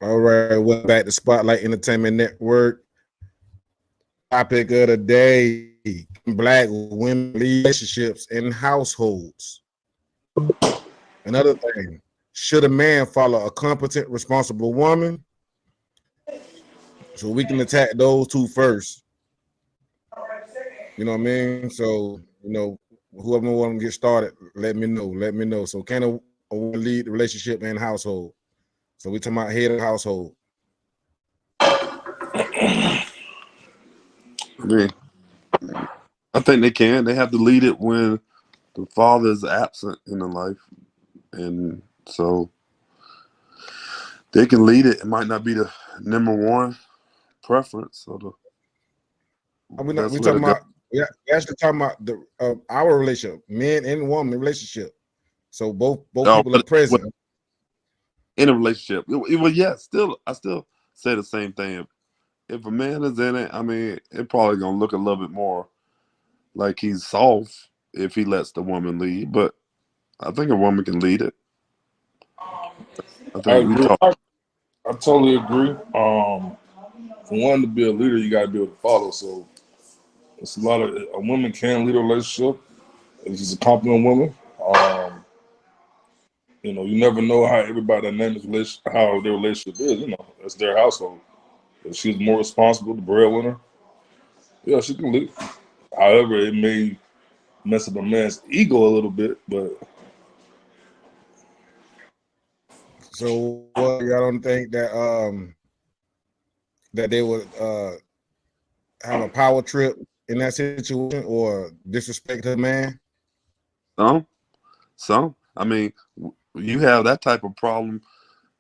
All right, welcome back to Spotlight Entertainment Network. Topic of the day: Black women relationships and households. Another thing: should a man follow a competent, responsible woman? So we can attack those two first. You know what I mean? So whoever want to get started, let me know. Let me know. So can a woman lead the relationship and household? So we talking about head of household. I think they can. They have to lead it when the father is absent in the life, and so they can lead it. It might not be the number one preference, or the We best way to talking go. about we're actually talking about the our relationship, men and woman relationship. So both Oh, people are present. in a relationship. Well, yeah, I still say the same thing. If a man is in it, I mean, it probably gonna look a little bit more like he's soft if he lets the woman lead. But I think a woman can lead it. I I think we agree. talk. I totally agree. For one to be a leader, you got to be able to follow. So it's a woman can lead a relationship if she's a competent woman. You never know how everybody dynamics how their relationship is. It's their household. If she's more responsible, the breadwinner, yeah, she can lead. However, it may mess up a man's ego a little bit, but So what y'all don't think that they would have a power trip in that situation or disrespect her man? Some. I mean, you have that type of problem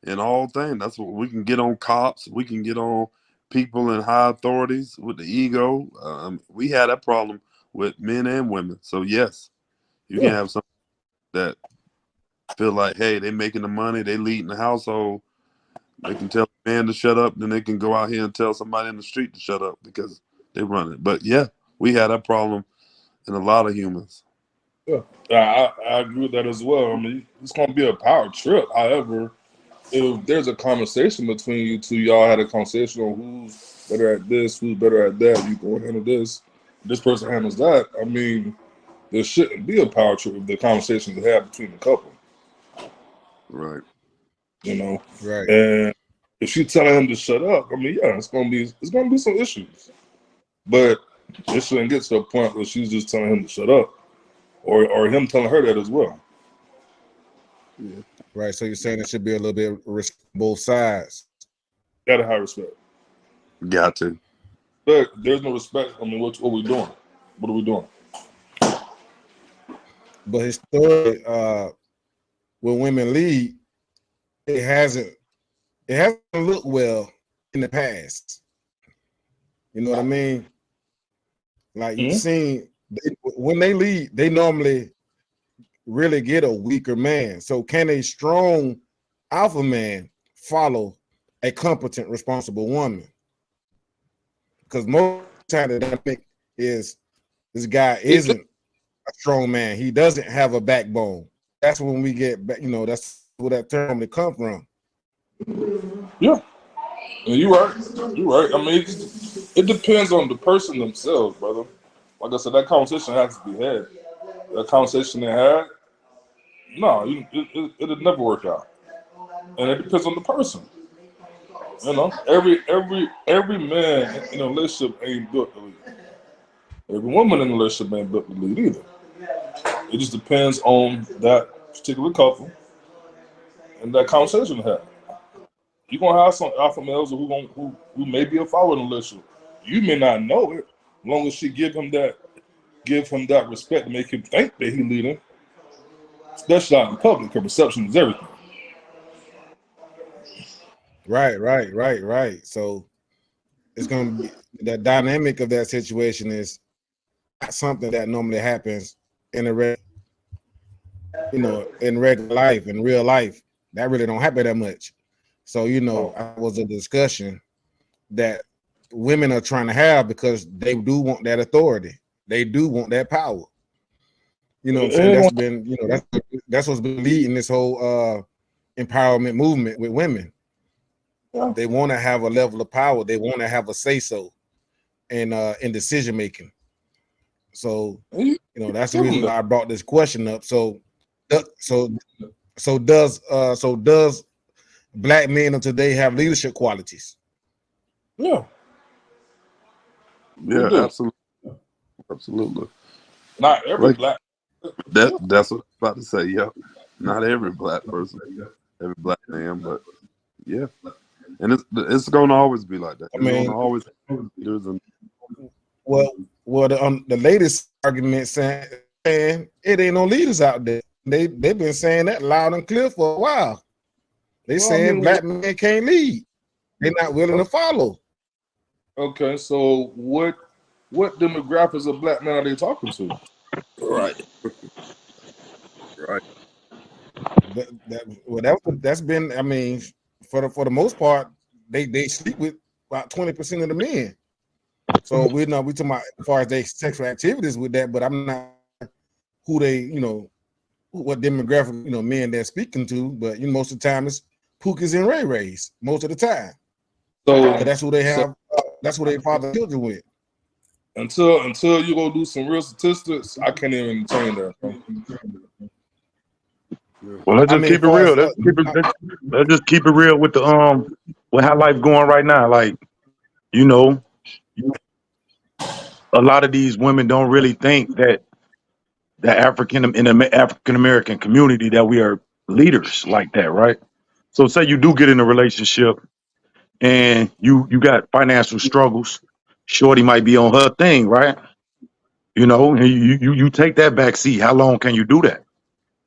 in all things. That's what we can get on cops. We can get on people in high authorities with the ego. We had that problem with men and women. So yes, you can yeah, have some that feel like, hey, they making the money, they leading the household. They can tell a man to shut up, then they can go out here and tell somebody in the street to shut up because they run it. But yeah, we had that problem in a lot of humans. yeah, I agree with that as well. I mean, it's going to be a power trip. However, if there's a conversation between you two, y'all had a conversation on who's better at this, who's better at that, you go handle this person handles that. I mean, there shouldn't be a power trip if the conversations they have between the couple, Right. you know. Right. And if she's telling him to shut up, I mean, yeah, it's gonna be some issues. But it shouldn't get to the point where she's just telling him to shut up. Or him telling her that as well. Yeah. Right. So you're saying it should be a little bit both sides. Gotta have respect. Got to. But there's no respect. I mean, what we doing? What are we doing? But historically, when women lead, it hasn't looked well in the past. You know what I mean? Like you've seen when they lead, they normally really get a weaker man. So can a strong alpha man follow a competent, responsible woman? Because most time the dynamic is this guy isn't a strong man. He doesn't have a backbone. That's when we get back, that's where that term come from. Yeah, you're right. You're right. I mean, it depends on the person themselves, brother. Like I said, that conversation has to be had. That conversation they had, no, it'll never work out. And it depends on the person. Every man in a relationship ain't built to lead. Every woman in a relationship ain't built to lead either. It just depends on that particular couple and that conversation to have. You're gonna have some alpha males who may be a follower in a relationship. You may not know it, as long as she give him that respect to make him think that he leading. Especially out in public, her perception is everything. Right. So it's gonna be the dynamic of that situation is not something that normally happens in in regular life, in real life. That really don't happen that much. So I was a discussion that women are trying to have because they do want that authority. They do want that power. You know what I'm It saying? ain't That's gonna, been, that's what's been leading this whole empowerment movement with women. yeah. They want to have a level of power. They want to have a say so in decision making. So You that's the give them reason that. why I brought this question up. So does black men of today have leadership qualities? Yeah, they Yeah, do. absolutely, absolutely. Not every Like black. that. Yeah. That's what I'm about to say. Yeah, not every black person, every black man, but yeah, and it's gonna always be like that. I It's gonna mean, always leaders and well, the latest argument saying it ain't no leaders out there. They've been saying that loud and clear for a while. They Well, I saying mean, black men can't lead. They're not willing to follow. okay. So what demographics of black men are they talking to? right, right. That's been. I mean, for the most part, they sleep with about 20% of the men. So we talking about as far as their sexual activities with that, but I'm not who they what demographic men they're speaking to. But most of the time it's Pookies and Ray Rays most of the time. So Because that's who they so have. That's who they father children with. until you go do some real statistics, I can't even entertain that. Bro. Well, let's I just mean, keep as it far real. as Let's just keep it real with the with how life going right now. Like, you know, a lot of these women don't really think that the African American community that we are leaders like that, right? So say you do get in a relationship and you got financial struggles. Shorty might be on her thing, right? And you take that back seat. How long can you do that?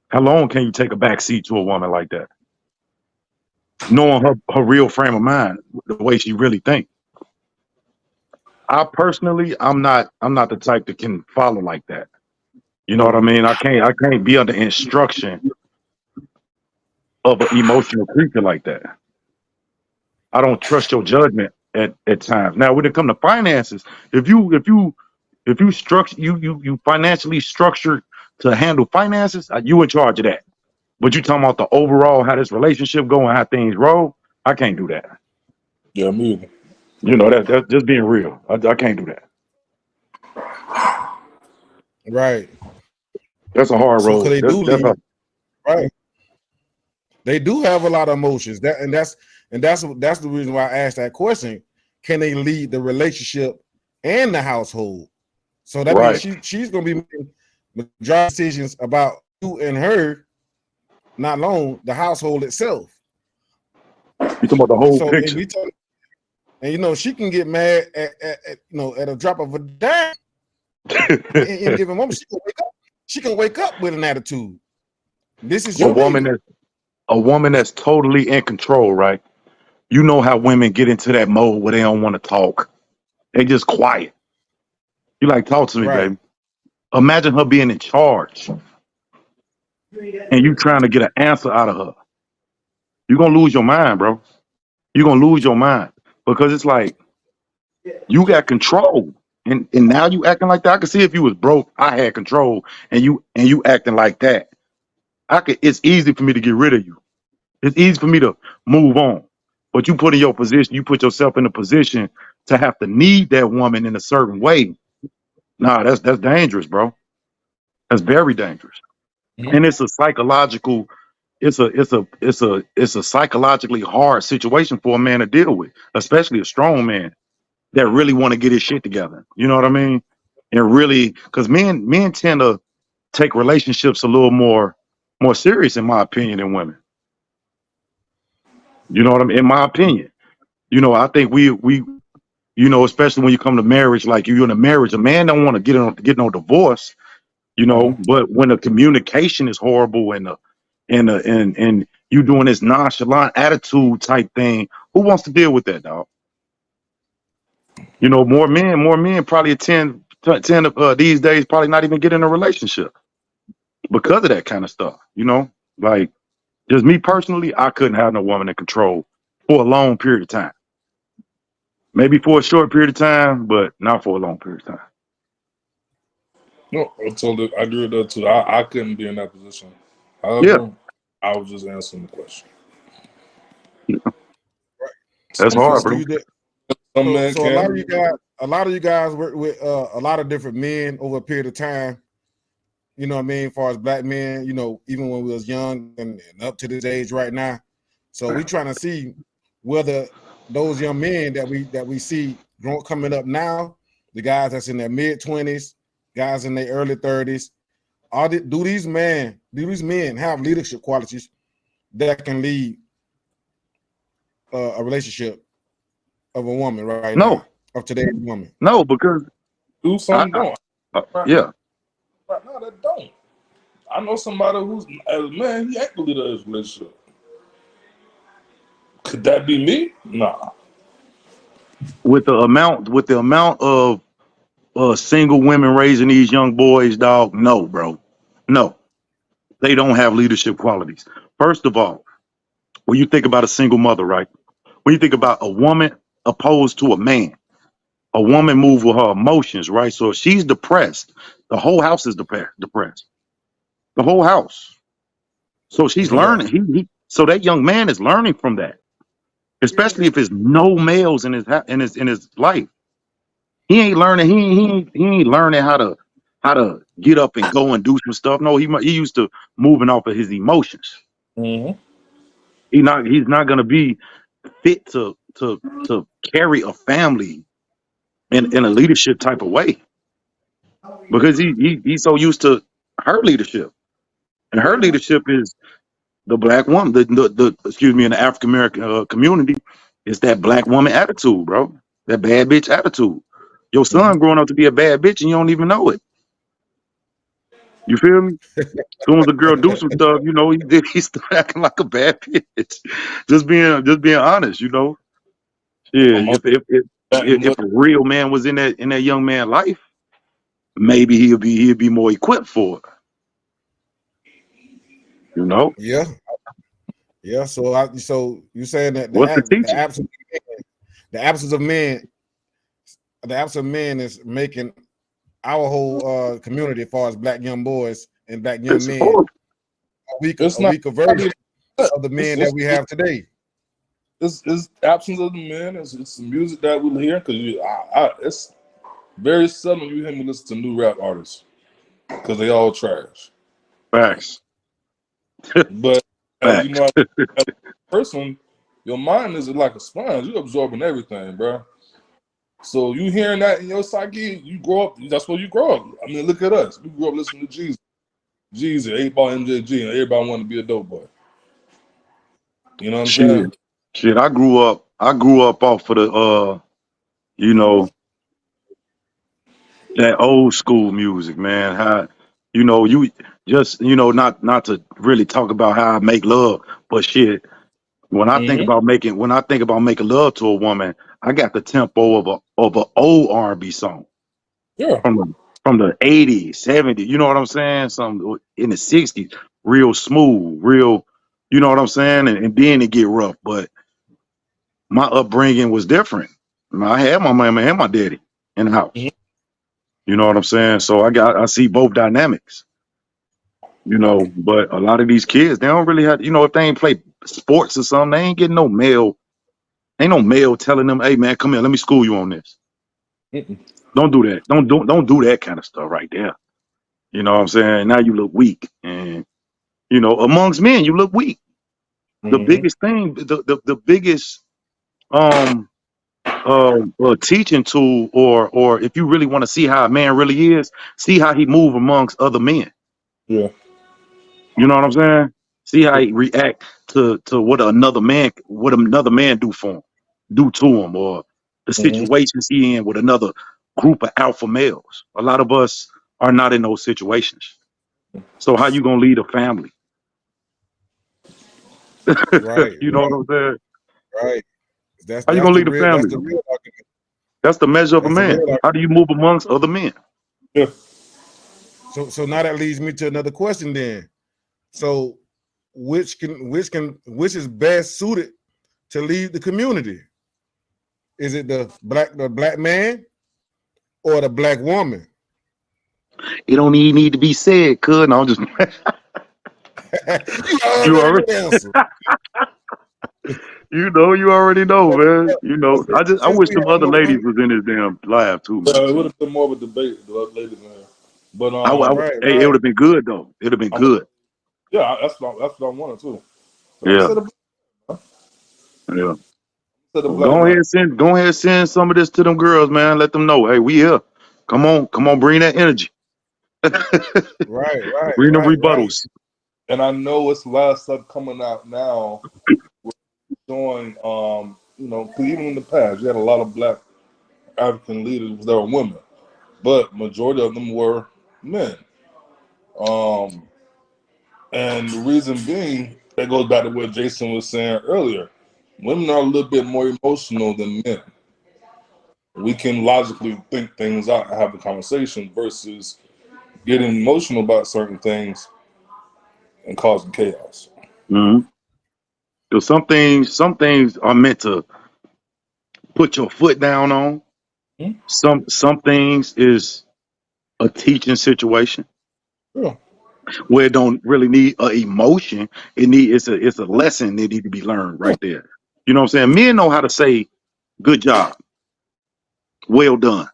How long can you take a back seat to a woman like that? Knowing her real frame of mind, the way she really thinks. I personally, I'm not the type that can follow like that. You know what I mean? I can't be under instruction of an emotional creature like that. I don't trust your judgment at times. Now, when it comes to finances, if you structure you financially structured to handle finances, you in charge of that. But you talking about the overall how this relationship go and how things roll, I can't do that. Yeah, me either. That's just being real. I can't do that. right. That's a hard So because road. they do That's a lead, right? They do have a lot of emotions. That's the reason why I asked that question. Can they lead the relationship and the household? So that means right. she's gonna be making majority decisions about you and her, not alone the household itself. You talking about the whole So and picture. we talk, and she can get mad at a drop of a dime. In given moment, she can wake up. She can wake up with an attitude. This is a your woman baby, that a woman that's totally in control, right? You know how women get into that mode where they don't want to talk. They just quiet. You like, talk to me, right? baby. Imagine her being in charge and you trying to get an answer out of her. You're gonna lose your mind, bro. You're gonna lose your mind. Because it's like you got control. And now you acting like that. I could see if you was broke, I had control, and you acting like that. It's easy for me to get rid of you. It's easy for me to move on. But you put in your position, you put yourself in a position to have to need that woman in a certain way. Nah, that's dangerous, bro. That's very dangerous. Mhm. And it's a psychological, it's a psychologically hard situation for a man to deal with, especially a strong man that really want to get his shit together. You know what I mean? And really, because men tend to take relationships a little more serious, in my opinion, than women. You know what I mean? In my opinion. I think we especially when you come to marriage, like you're in a marriage, a man don't want to get no divorce, Uh-huh. but when the communication is horrible and you doing this nonchalant attitude type thing, who wants to deal with that, dog? More men probably tend to these days probably not even get in a relationship because of that kind of stuff. Like just me personally, I couldn't have no woman in control for a long period of time. Maybe for a short period of time, but not for a long period of time. No, I totally agree with that too. I couldn't be in that position. Yeah, However, I was just answering the question. that's Some So hard, do bro. you do, some so men so a lot of can. you guys, work with a lot of different men over a period of time. You know what I mean? As far as black men, you know, even when we was young and up to this age right now. So we trying to see whether those young men that we see coming up now, the guys that's in their mid-20s, guys in their early 30s, do these men have leadership qualities that can lead a relationship of a woman right now, No, of today's woman? no, because Do I, some don't. Right now, yeah, right now, that don't. I know somebody who's as a man, he ain't the leader of his relationship. Could that be me? Nah. with the amount of single women raising these young boys, dog. No, bro, no, they don't have leadership qualities. First of all, when you think about a single mother, right? When you think about a woman opposed to a woman move with her emotions, right? So if she's depressed, the whole house is depressed. The whole house. So she's Yeah. learning. So that young man is learning from that, especially if there's no males in in his life. He ain't learning. He ain't learning how to get up and go and do some stuff. No, he used to moving off of his emotions. Mm-hmm. He's not gonna be fit to carry a family in a leadership type of way because he's so used to her leadership, and her leadership is the black woman. The excuse me, in the African American community, is that black woman attitude, bro. That bad bitch attitude. Your Mm-hmm. son growing up to be a bad bitch and you don't even know it. You feel me? As soon as the girl do some stuff, you know, he start acting like a bad bitch. Just being honest, you know. Yeah, I'm if a real man was in that young man's life, maybe he'll be more equipped for it. You know, Yeah, yeah. So you saying that what's the teaching? the absence of men, the absence of men is making our whole community, as far as black young boys and black young It's men, horrible. it's a not weaker version of the it's, men that it's, we have today. it's absence of the men. It's the music that we hear because it's very seldom you hear me listen to new rap artists because they all trash. Facts. But as you Facts. know, as a person, your mind is like a sponge. You're absorbing everything, bro. So you hearing that in your psyche, you grow up. That's where you grow up. I mean, look at us. We grew up listening to Jeezy, 8 Ball, MJG, and everybody wanted to be a dope boy. You know what I'm Shit. saying? Shit. I grew up off of the you know, that old school music, man. How you just not to really talk about how I make love, but shit. Mm-hmm. When I think about making love to a woman, I got the tempo of a old R&B song Yeah. from the 80s, 70s. You know what I'm saying? Some in the 60s, real smooth, real. You know what I'm saying? And then it get rough. But my upbringing was different. I had my mama and my daddy in the house. Mm-hmm. You know what I'm saying? So I see both dynamics. You know, but a lot of these kids, they don't really have. If they ain't play sports or something, they ain't getting no male. Ain't no male telling them, "Hey man, come here, let me school you on this." Mm-mm. Don't do that. Don't do that kind of stuff right there. You know what I'm saying? Now you look weak, and amongst men, you look weak. The Mm-hmm. biggest thing, the biggest um teaching tool, or if you really want to see how a man really is, see how he move amongst other men. Yeah. You know what I'm saying? See how he react to what another man do to him, or the Mm-hmm. situations he in with another group of alpha males. A lot of us are not in those situations. So how you gonna lead a family? Right, You know what I'm saying? right. How you gonna lead a family? The real argument. That's the measure of a That's the real man. argument. How do you move amongst other men? Yeah. So now that leads me to another question then. So which is best suited to lead the community? Is it the black man or the black woman? It don't even need to be said, cuz. No, I'm just You you already know already the answer. you already know, man. I Since wish we them have other more ladies women, was in this damn live too, man. It would have been more of a debate, the ladies in here. But right, Hey, it would right. have been good though. It'd have been I'm, good. yeah, that's what I wanted too. So I'm Yeah, gonna yeah. say the So black man. go ahead, send some of this to them girls, man. Let them know, hey, we here. Come on, bring that energy. Right, right, Bring them right, right. rebuttals. And I know it's a lot of stuff coming out now showing, you know, 'cause even in the past, you had a lot of black African leaders that were women, but majority of them were men. Um, and the reason being, that goes back to what Jason was saying earlier. Women are a little bit more emotional than men. We can logically think things out and have a conversation versus getting emotional about certain things and causing chaos. Mm-hmm. So some things are meant to put your foot down on. Hmm? Some things is a teaching situation Yeah. where it don't really need a emotion. It's a lesson that need to be learned Yeah. right there. You know what I'm saying? Men know how to say good job, well done.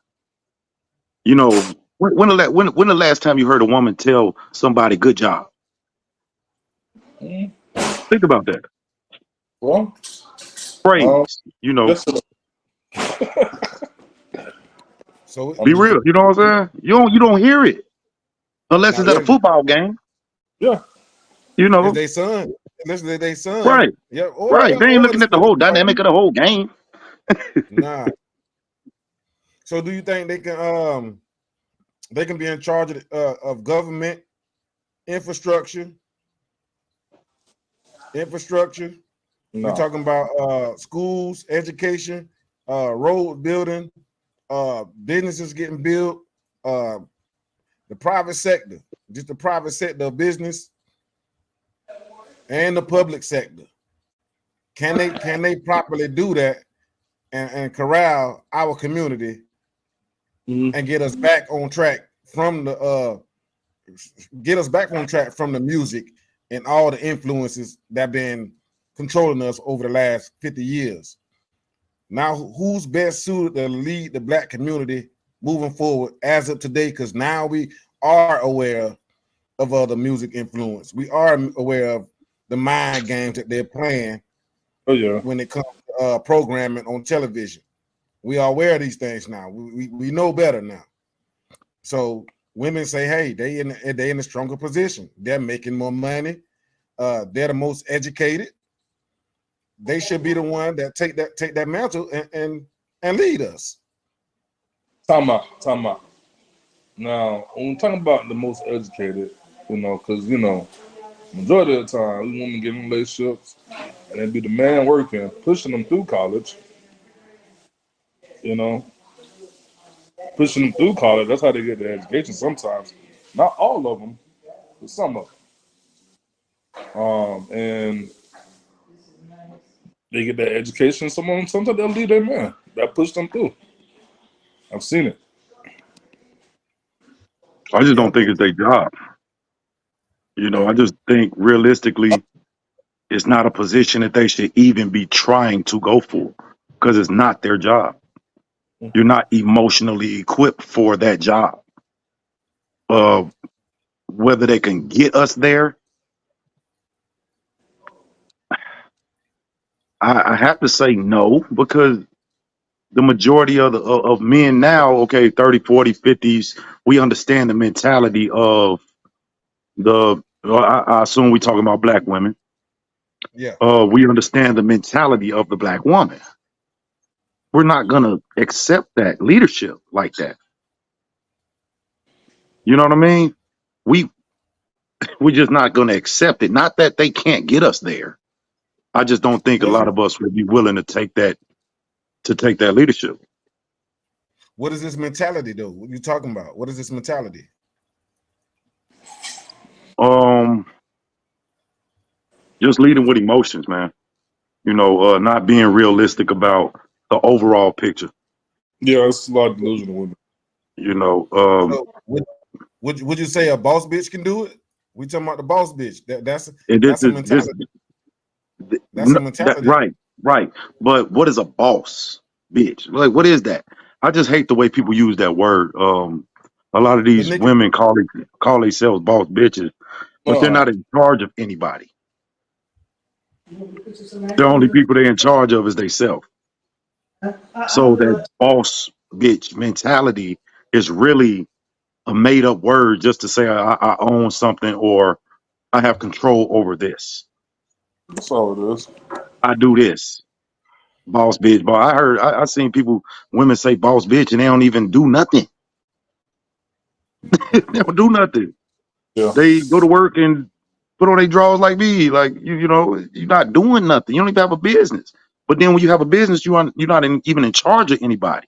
You know, when the last time you heard a woman tell somebody good job? Mhm. Think about that. Well, um, Praise. You know, yes, sir. So I'm be just real. You know what I'm saying? You don't hear it unless not it's at a really. football game. yeah. You If know, they son, listen to their son, right, yeah, right. They ain't or the looking at the sports whole department. dynamic of the whole game. Nah. So do you think they can be in charge of government infrastructure? Infrastructure. We No. talking about schools, education, road building, businesses getting built, uh, the private sector, just the private sector of business and the public sector. Can they properly do that and corral our community Mhm. and get us back on track from the music and all the influences that been controlling us over the last 50 years. Now, who's best suited to lead the black community moving forward as of today? Because now we are aware of other music influence. We are aware of the mind games that they're playing Oh yeah. when it comes to programming on television. We are aware of these things now. We know better now. So women say, hey, they in a stronger position. They're making more money. They're the most educated. They should be the one that take that mantle and lead us. Time out. Time out. Now, when we're talking about the most educated, you know, because you know, majority of the time, these women get in relationships, and it be the man working, pushing them through college. You know, pushing them through college. That's how they get their education. Sometimes, not all of them, but some of them. And they get their education. Some of them, sometimes they'll leave their man. That push them through. I've seen it. I just don't Yep. think it's their job. You know, Yeah. I just think realistically, it's not a position that they should even be trying to go for because it's not their job. You're not emotionally equipped for that job. Uh, whether they can get us there, I have to say no because the majority of men now, okay, 30, 40, 50s, we understand the mentality of I assume we talking about black women. Yeah. We understand the mentality of the black woman. We're not gonna accept that leadership like that. You know what I mean? We we're just not gonna accept it. Not that they can't get us there. I just don't think a What is lot of us would be willing to take that leadership. what is this mentality though? What you talking about? What is this mentality? Um, just leading with emotions, man. You know, not being realistic about the overall picture. Yeah, it's a lot of delusional women. You know, So Would you say a boss bitch can do it? We talking about the boss bitch. That's And a mentality. That's a that mentality. right. But what is a boss bitch? Like, what is that? I just hate the way people use that word. A lot of The these nigga, women call themselves boss bitches, but they're Nah, not in charge of anybody. The only people they're in charge of is themselves. So that boss bitch mentality is really a made up word just to say I own something or I have control over this. that's all it is. I do this. Boss bitch. But I seen people, women say boss bitch and they don't even do nothing. They don't do nothing. Yeah. They go to work and put on their drawers like me. Like you know, you're not doing nothing. You don't even have a business. But then when you have a business, you're not even in charge of anybody.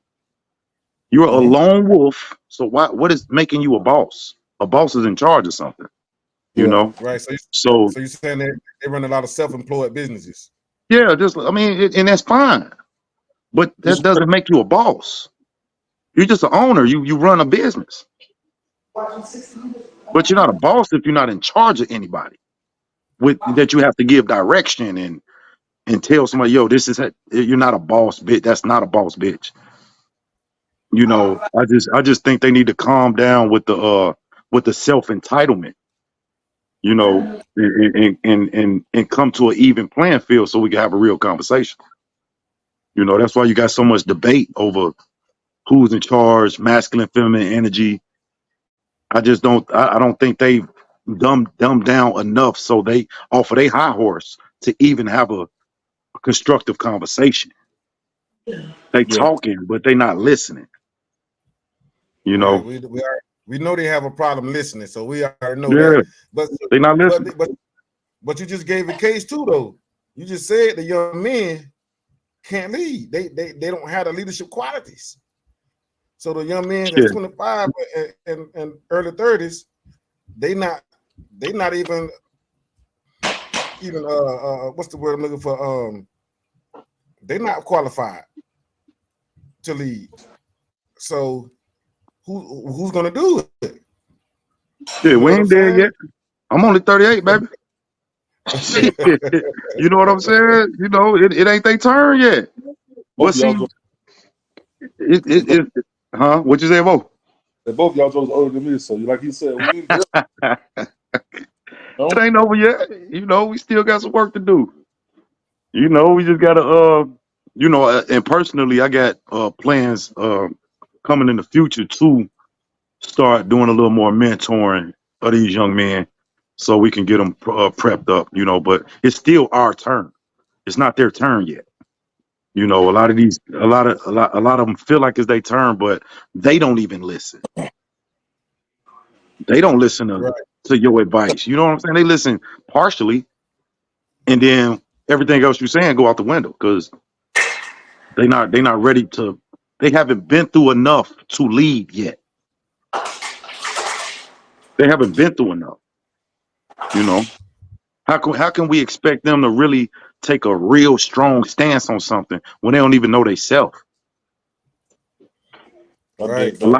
You're a Mhm. lone wolf. So what is making you a boss? A boss is in charge of something, you Yeah. know? right? So So you're saying that they run a lot of self-employed businesses. yeah, just I mean, and that's fine. But that Just doesn't make you a boss. You're just an owner. You run a business. But you're not a boss if you're not in charge of anybody. With that you have to give direction and tell somebody, yo, this is you're not a boss bitch. That's not a boss bitch. You know, I just think they need to calm down with the self entitlement, you know, and come to an even playing field so we can have a real conversation. You know, that's why you got so much debate over who's in charge, masculine, feminine energy. I don't think they've dumbed down enough so they off of their high horse to even have a constructive conversation. They yeah. talking, but they not listening. You Right. know, We know they have a problem listening, so we already know yeah, that. But they not but listening. but but you just gave a case too, though. You just said the young men can't lead. They don't have the leadership qualities. So the young men that's Shit, 25 and early 30s, they not even what's the word I'm looking for? They're not qualified to lead. So who's gonna do it? shit, You know we what I'm ain't there saying? yet. I'm only 38, baby. Shit, you know what I'm saying? You know, it ain't their turn yet. Both But of y'all, see, it huh? What you say, Bo? both of y'all was older than me, so like he said, we ain't there. It No, ain't over yet. You know, we still got some work to do. You know, we just gotta you know, and personally I got plans coming in the future to start doing a little more mentoring of these young men so we can get them prepped up, you know, but it's still our turn. It's not their turn yet. You know, a lot of them feel like it's their turn, but they don't even listen. They don't listen Right. to your advice. You know what I'm saying? They listen partially, and then everything else you're saying go out the window because they not ready to. They haven't been through enough to lead yet. They haven't been through enough. You know, how can we expect them to really take a real strong stance on something when they don't even know they self? I Right. dig that.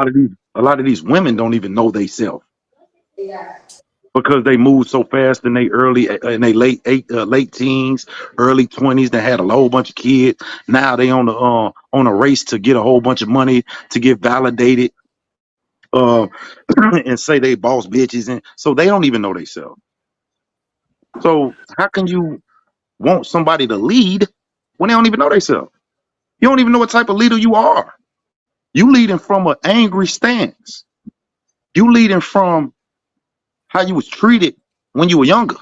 A lot of these women don't even know they self because they move so fast in they late teens, early 20s. They had a whole bunch of kids. Now they on a race to get a whole bunch of money to get validated uh and say they boss bitches, and so they don't even know they self. So how can you want somebody to lead when they don't even know they self? You don't even know what type of leader you are. You leading from an angry stance. You leading from how you was treated when you were younger.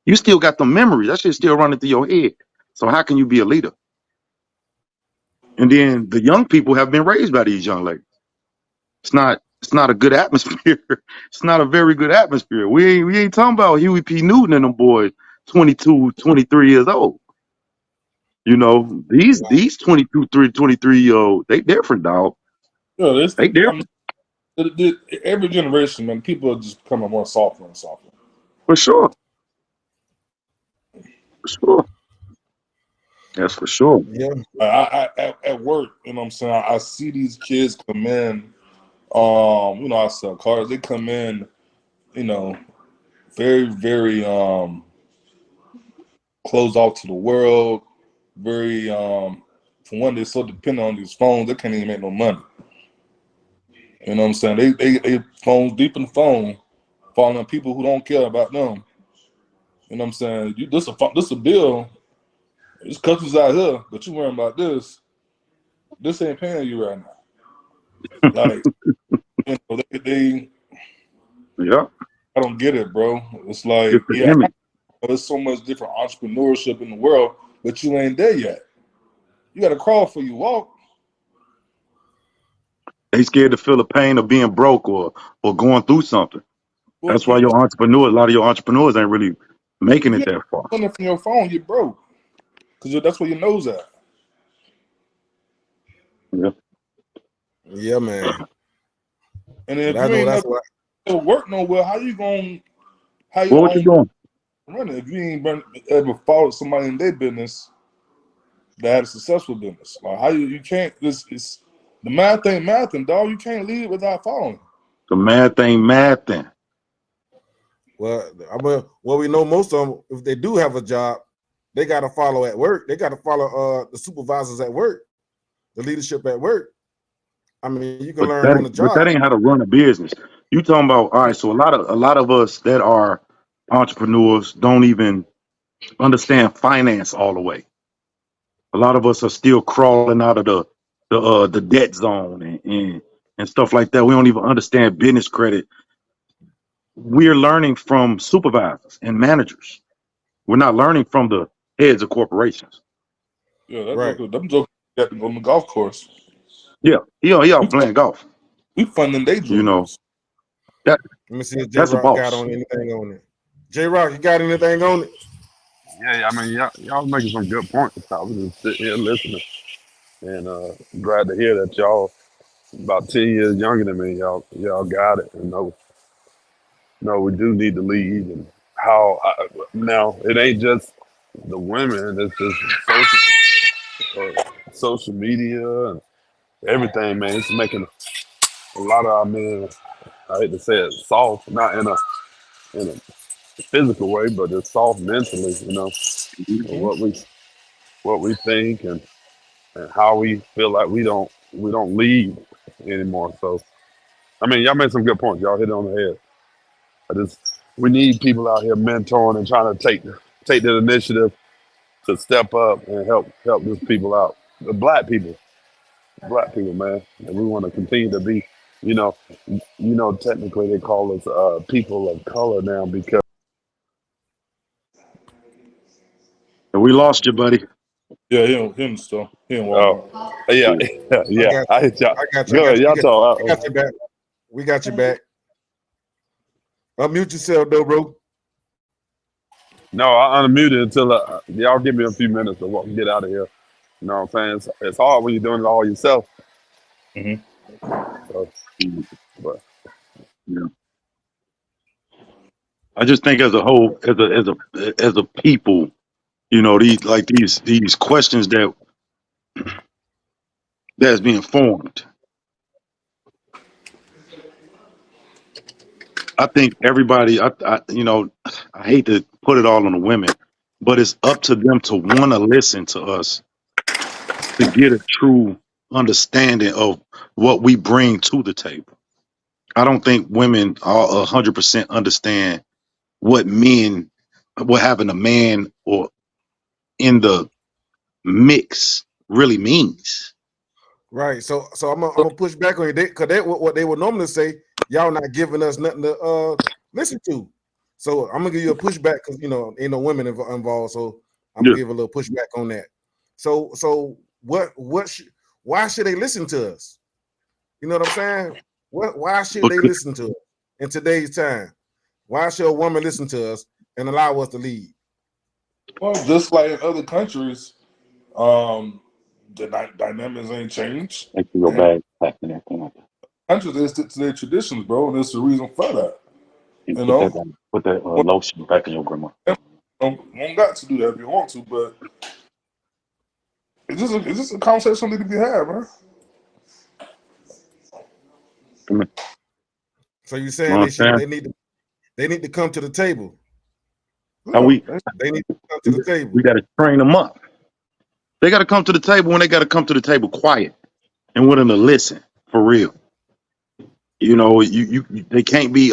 You still got the memories. That shit still running through your head. So how can you be a leader? And then the young people have been raised by these young ladies. It's not a good atmosphere. It's not a very good atmosphere. We ain't talking about Huey P. Newton and them boys 22, 23 years old. You know, these 22, 23 year old, they different, dog. Yeah, They I mean, different every generation, man, people are just becoming more softer and softer. for sure. For sure. That's for sure. Yeah. I at work, you know what I'm saying? I see these kids come in I sell cars. They come in, very, very closed off to the world. Very, for one, they're so dependent on these phones, they can't even make no money. You know what I'm saying? They phones deep in the phone, falling on people who don't care about them. You know what I'm saying? This a bill. There's countries out here, but you worrying about this. This ain't paying you right now. Like, they Yeah, I don't get it, bro. It's it's like, the yeah, image. there's so much different entrepreneurship in the world, but you ain't there yet. You got to crawl before you walk. They scared to feel the pain of being broke or going through something. Well, That's why a lot of your entrepreneurs ain't really making if it you that far. ain't from your phone, you're broke because that's where your nose at. Yeah. Yeah, man. And But if I you know ain't that's never why. work nowhere, how you What you own doing? running if you ain't ever followed somebody in their business that had a successful business? Like how you can't it's the math ain't mathing, dog. You can't lead without following. The math ain't mathing. Well, well, we know most of them, if they do have a job, they got to follow at work. They got to follow the supervisors at work, the leadership at work. I mean, you can learn on the But job. that ain't how to run a business. You talking about, all right, so a lot of us that are entrepreneurs don't even understand finance all the way. A lot of us are still crawling out of the debt zone and stuff like that. We don't even understand business credit. We're learning from supervisors and managers. We're not learning from the heads of corporations. Yeah, Right. them jokers got to go on the golf course. Yeah, We playing golf. we funding their You know, dreams. that Let me see if J that's a Rock got boss. on anything on it. J Rock, you got anything on it? Yeah, I mean, y'all making some good points. I was just sitting here listening, and glad to hear that y'all about 10 years younger than me. Y'all got it, and no, we do need to lead. And now it ain't just the women; it's just social media and everything, man. It's making a lot of our men. I hate to say it, soft, not in a physical way, but it's soft mentally. Mm-hmm. What we think and how we feel like we don't lead anymore. So I mean, y'all made some good points. Y'all hit it on the head. We need people out here mentoring and trying to take the initiative to step up and help these people out. The black people, man, and we want to continue to be, you know, technically they call us people of color now because And we lost you, buddy. Yeah, him still. He in oh Walmart. yeah I yeah got I you. hit y'all. I got you. I Go got ahead, you. y'all talk. We got your back. We got your back. Unmute yourself, though, bro. No, I unmuted until y'all give me a few minutes to get out of here. You know what I'm saying? It's hard when you're doing it all yourself. Mm-hmm. So, but Yeah. I just think as a whole, as a people, these questions that's being formed. I think everybody, I hate to put it all on the women, but it's up to them to want to listen to us to get a true understanding of what we bring to the table. I don't think women are 100% understand what what having a man or in the mix really means. Right. So I'm gonna push back on you because what they would normally say, y'all not giving us nothing to listen to. So I'm gonna give you a pushback because ain't no women involved. So I'm gonna Yeah. give a little pushback on that. So why should they listen to us? You know what I'm saying? Why should they Because listen to us in today's time? Why should a woman listen to us and allow us to lead? Well, just like in other countries, um, the dynamics ain't changed, Make sure your and bag packed and everything like that. countries they stick to their traditions, bro. And there's a reason for that. And You know, put that well, lotion back in your grandma. don't got to do that if you want to, but it's just a conversation that need to be had, man. So you're You saying know what I'm saying? they need to come to the table. How Yeah, They need to come to the table. we got to train them up. They got to come to the table when they got to come to the table quiet and willing to listen for real. You know, they can't be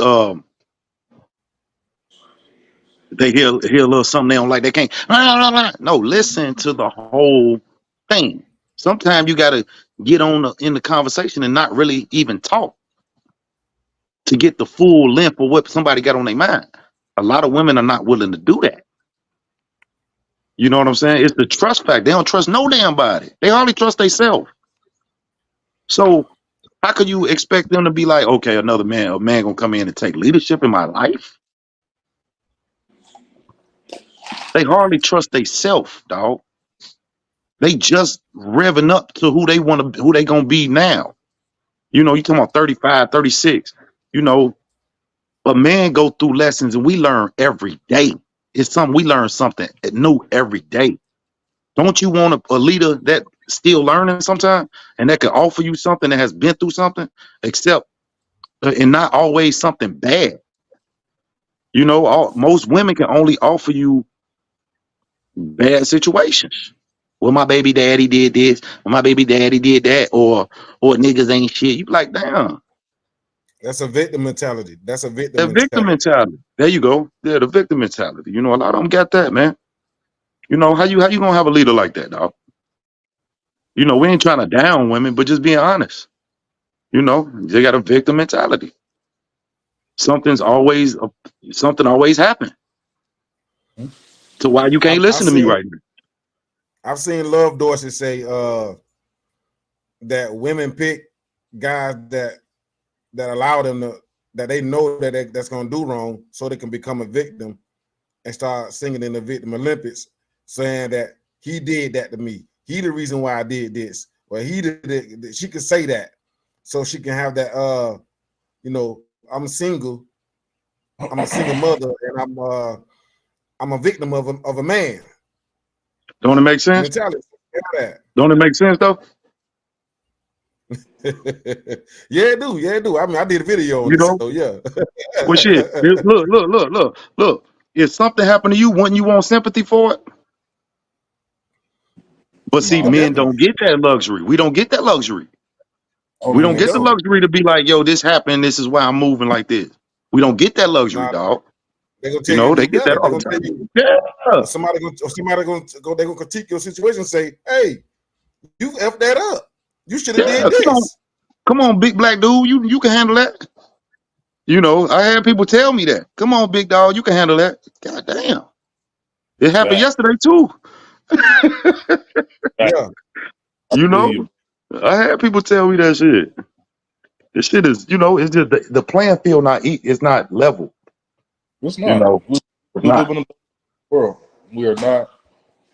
they hear a little something they don't like. They can't no listen to the whole thing. Sometimes you got to get on in the conversation and not really even talk to get the full length of what somebody got on their mind. A lot of women are not willing to do that. You know what I'm saying? It's the trust factor. They don't trust no damn body. They hardly trust themselves. So how could you expect them to be like, okay, a man gonna come in and take leadership in my life? They hardly trust themselves, dog. They just revving up to who they gonna be now. You know, you talking about 35, 36. You know, a man go through lessons and we learn every day. We learn something new every day. Don't you want a leader that still learning sometimes and that can offer you something that has been through something, except and not always something bad. You know, most women can only offer you bad situations. Well, my baby daddy did this, or my baby daddy did that, or niggas ain't shit. You be like, damn, That's a victim mentality. That's a victim the victim mentality. mentality. There you go. Yeah, the victim mentality. You know, a lot of them got that, man. You know, how you gonna have a leader like that, dog? You know, we ain't trying to down women, but just being honest. You know, they got a victim mentality. Something always happen to why you can't I listen to me seen right now. I've seen Love Dorsey say that women pick guys that allow them to that they know that's gonna do wrong, so they can become a victim and start singing in the victim Olympics, saying that he did that to me. He the reason why I did this. Well, he did it. She could say that, so she can have that. You know, I'm single. I'm a single mother, and I'm a victim of a man Don't it make sense? mentality. Yeah, Don't it make sense though? yeah, it do. Yeah, it do. I mean, I did a video on You it, so know, yeah. well, shit. Look. If something happened to you, wouldn't you want sympathy for it? But see, no, men Definitely. don't get that luxury. We don't get that luxury. I don't We even don't They want get to the see. don't. luxury to be like, yo, this happened. This is why I'm moving like this. We don't get that luxury, Nah, dog. they're gonna You tell you know, to they do get that better. They're all gonna the tell you time. Yeah. somebody gonna go. They're gonna critique your situation and say, "Hey, you effed that up. You should have Yeah. did this." Come on, big black dude. You can handle that. You know, I had people tell me that. Come on, big dog, you can handle that. God damn. It happened That. yesterday too. That. Yeah, I You believe know, you. I had people tell me that shit. This shit is, it's just the playing field it's not level. It's You not. know, it's We live not. in a world. We are not.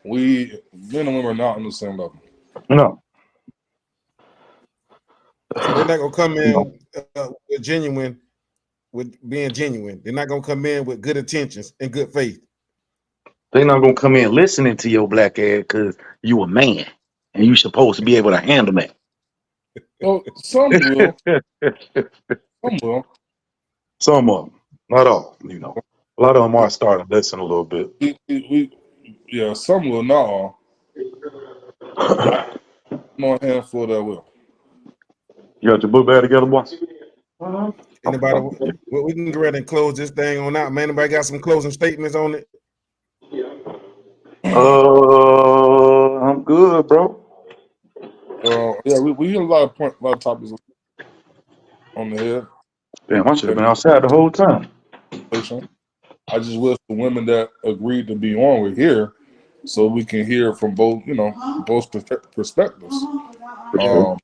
We men and women are not on the same level. No. so they're not gonna come You know, in with being genuine. They're not gonna come in with good intentions and good faith. they not gonna come in listening to your black ass because you a man and you supposed to be able to handle that. Well, some will. Some will. Some of them, not all. You know, a lot of them are starting to listen a little bit. Yeah, some will, not all. I know a handful that will. You got your book bag together, boy? Anybody? Well, we can go ahead and close this thing on out, man. Anybody got some closing statements on it? I'm good, bro. Yeah, we hit a lot of topics on the head. Damn, I should have And been outside the whole time. I just wish the women that agreed to be on were here, so we can hear from both, both perspectives. For sure. Um,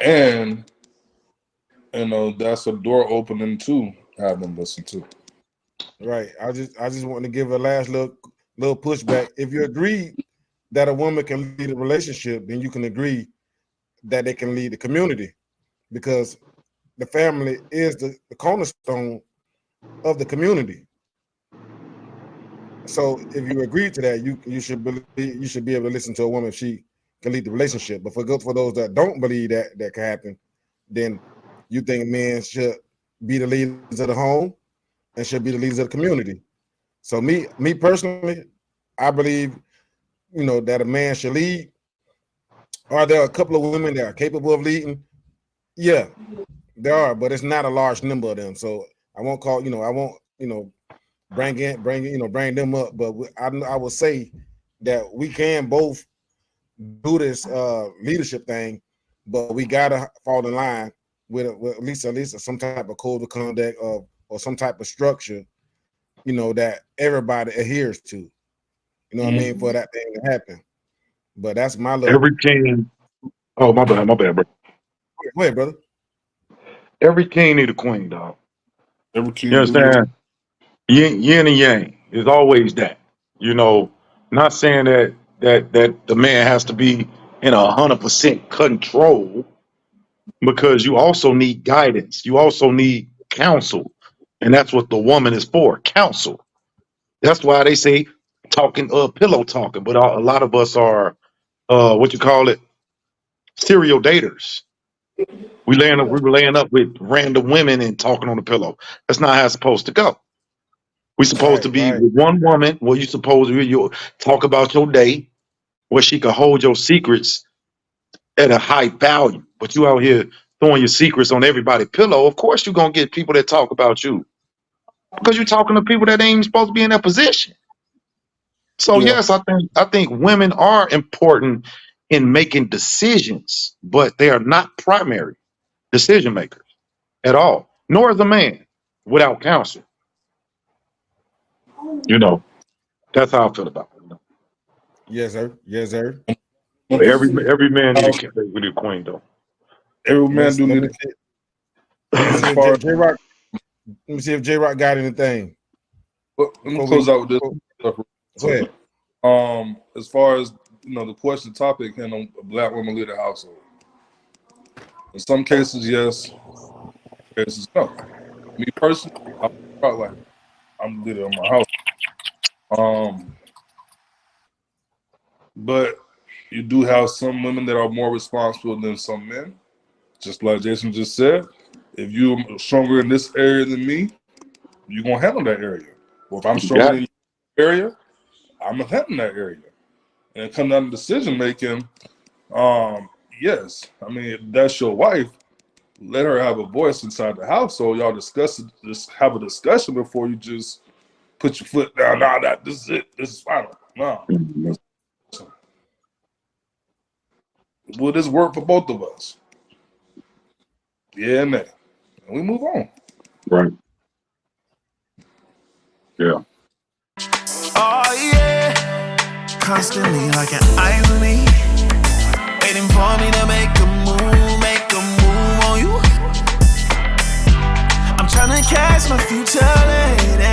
and that's a door opening to have them listen to. Right. I just want to give a last little pushback. If you agree that a woman can lead a relationship, then you can agree that they can lead the community, because the family is the cornerstone of the community. So if you agree to that, you should be able to listen to a woman if she can lead the relationship. But for those that don't believe that can happen, then you think men should be the leaders of the home and should be the leaders of the community. So me personally, I believe, that a man should lead. Are there a couple of women that are capable of leading? Yeah, there are, but it's not a large number of them. So I won't call, I won't, bring them up. But I would say that we can both do this leadership thing, but we gotta fall in line with at least some type of code of conduct or some type of structure, that everybody adheres to. You know what I mean, for that thing to happen. But that's my little. Every king. Oh, my bad, bro. Go ahead, brother. Every king need a queen, dog. Every king You understand? Yin and yang is always that. Not saying that the man has to be in 100% control, because you also need guidance. You also need counsel, and that's what the woman is for, counsel. That's why they say talking, pillow talking. But a lot of us are, what you call it, serial daters. We were laying up with random women and talking on the pillow. That's not how it's supposed to go. We're supposed to be with one woman where you talk about your day, where she can hold your secrets at a high value. But you out here throwing your secrets on everybody's pillow. Of course, you're gonna get people that talk about you, because you're talking to people that ain't even supposed to be in that position. So yes, I think women are important in making decisions, but they are not primary decision makers at all. Nor is a man without counsel. That's how I feel about it. Yes, sir. Yes, sir. Every man need a queen, though. Every man do need Let me see if J-Rock got anything. Let me close out with this. Go ahead. As far as the question topic, can a black woman lead a household? In some cases, yes. Cases, no. Me personally, I felt like I'm the leader of my house. But you do have some women that are more responsible than some men. Just like Jason just said, if you're stronger in this area than me, you're gonna handle that area. Well, if I'm stronger in your area, I'm gonna handle that area. And it comes down to decision making. Yes, I mean, if that's your wife, let her have a voice inside the household. Y'all discuss it. Just have a discussion before you just put your foot down. Nah, this is it. This is final. No. Will this work for both of us? Yeah, man. And we move on. Right. Yeah. Oh yeah. Constantly like an irony, waiting for me to make a move on you. I'm trying to catch my future lady.